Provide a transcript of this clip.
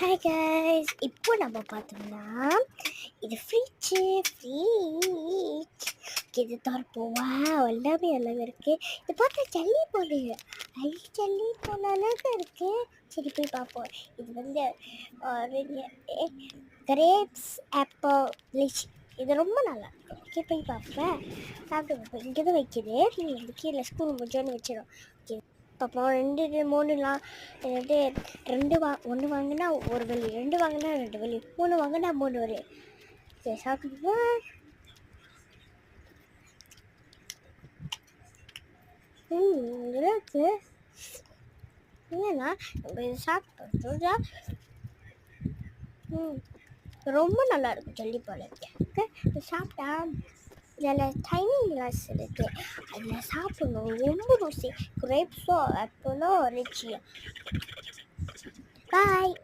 Hi guys, இப்போ நம்ம பார்த்தோம்னா இது ஃப்ரிட்ஜ் இது திறப்போம். எல்லாமே அழகாக இருக்குது. இது பார்த்தா ஜல்லி போல ஜல்லி போல அழகாக இருக்குது. சரி போய் பார்ப்போம். இது வந்து கிரேப்ஸ் ஆப்பிள் லிச்சி. இது ரொம்ப நல்லா இருக்கும். ஓகே போய் பார்ப்பேன். சாப்பிட்டு பார்ப்போம். இங்கே தான் வைக்கிது. நீங்கள் வந்து கீழே ஸ்கூல் முடிஞ்சோன்னு வச்சிடும். ஓகே பார்ப்போம். 2 3லாம் வந்து 2 1 வாங்கினா 1 வலி, 2 வாங்கினா 2 வலி, 3 வாங்கினா 3 வலி. சரி சாப்பிடுவோம். இருக்கு இல்லைண்ணா நம்ம இது சாப்பிட்டோம். ரொம்ப நல்லா இருக்கும் ஜல்லி போல. ஓகே இது சாப்பிட்டா இதில் டைனி கிளாஸ் இருக்குது, அதில் சாப்பிடணும். ரொம்ப ருசி. கிரேப்ஸோ ஆப்பிளோ ரிச்சியோ. பாய்.